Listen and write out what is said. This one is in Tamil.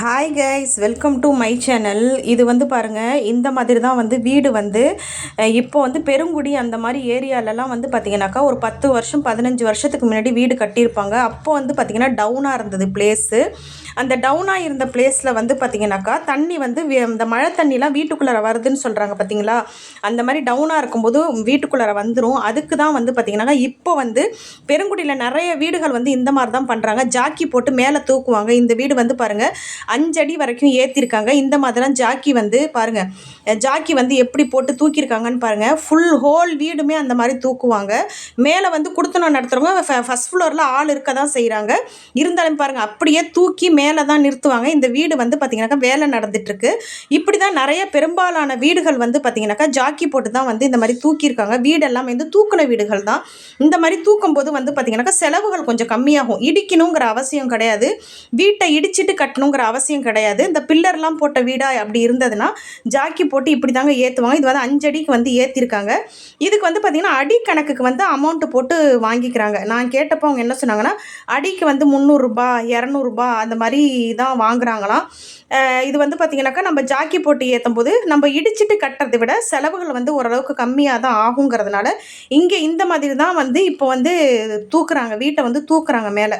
Hi guys, welcome to my channel. இது வந்து பாருங்கள், இந்த மாதிரி தான் வந்து வீடு வந்து இப்போ வந்து பெருங்குடி அந்த மாதிரி ஏரியாலலாம் வந்து பார்த்திங்கனாக்கா ஒரு 10 வருஷம் 15 வருஷத்துக்கு முன்னாடி வீடு கட்டியிருப்பாங்க. அப்போ வந்து பார்த்திங்கன்னா டவுனாக இருந்தது பிளேஸு. அந்த டவுனாக இருந்த பிளேஸில் வந்து பார்த்திங்கனாக்கா தண்ணி வந்து இந்த மழை தண்ணிலாம் வீட்டுக்குள்ளே வருதுன்னு சொல்கிறாங்க பார்த்தீங்களா. அந்த மாதிரி டவுனாக இருக்கும்போது வீட்டுக்குள்ளே வந்துடும். அதுக்கு தான் வந்து பார்த்திங்கனாக்கா இப்போ வந்து பெருங்குடியில் நிறைய வீடுகள் வந்து இந்த மாதிரி தான் பண்ணுறாங்க. ஜாக்கி போட்டு மேலே தூக்குவாங்க. இந்த வீடு வந்து பாருங்கள் 5 அடி வரைக்கும் ஏற்றிருக்காங்க. இந்த மாதிரிலாம் ஜாக்கி வந்து பாருங்கள், ஜாக்கி வந்து எப்படி போட்டு தூக்கியிருக்காங்கன்னு பாருங்கள். ஃபுல் ஹோல் வீடுமே அந்த மாதிரி தூக்குவாங்க. மேலே வந்து குடுத்தனம் நடத்துகிறவங்க ஃபஸ்ட் ஃப்ளோரில் ஆள் இருக்க தான் செய்கிறாங்க. இருந்தாலும் பாருங்கள், அப்படியே தூக்கி மேலே தான் நிறுத்துவாங்க. இந்த வீடு வந்து பார்த்திங்கனாக்கா வேலை நடந்துகிட்ருக்கு. இப்படி தான் நிறைய பெரும்பாலான வீடுகள் வந்து பார்த்திங்கனாக்கா ஜாக்கி போட்டு தான் வந்து இந்த மாதிரி தூக்கியிருக்காங்க. வீடெல்லாம் வந்து தூக்குன வீடுகள் தான். இந்த மாதிரி தூக்கும்போது வந்து பார்த்திங்கனாக்கா செலவுகள் கொஞ்சம் கம்மியாகும். இடிக்கணுங்கிற அவசியம் கிடையாது. வீட்டை இடிச்சிட்டு கட்டணுங்கிற அவசியம் கிடையாது. இந்த பில்லர்லாம் போட்ட வீடாக அப்படி இருந்ததுன்னா ஜாக்கி போட்டு இப்படி தாங்க ஏற்றுவாங்க. இது வந்து 5 அடிக்கு வந்து ஏற்றிருக்காங்க. இதுக்கு வந்து பார்த்திங்கன்னா அடி கணக்குக்கு வந்து அமௌண்ட்டு போட்டு வாங்கிக்கிறாங்க. நான் கேட்டப்போ அவங்க என்ன சொன்னாங்கன்னா, அடிக்கு வந்து 300 ரூபா 200 ரூபா அந்த மாதிரி தான் வாங்குறாங்களாம். இது வந்து பார்த்திங்கனாக்கா நம்ம ஜாக்கி போட்டு ஏற்றும் போது நம்ம இடிச்சிட்டு கட்டுறதை விட செலவுகள் வந்து ஓரளவுக்கு கம்மியாக தான் ஆகுங்கிறதுனால இங்கே இந்த மாதிரி தான் வந்து இப்போ வந்து தூக்குறாங்க, வீட்டை வந்து தூக்குறாங்க மேலே.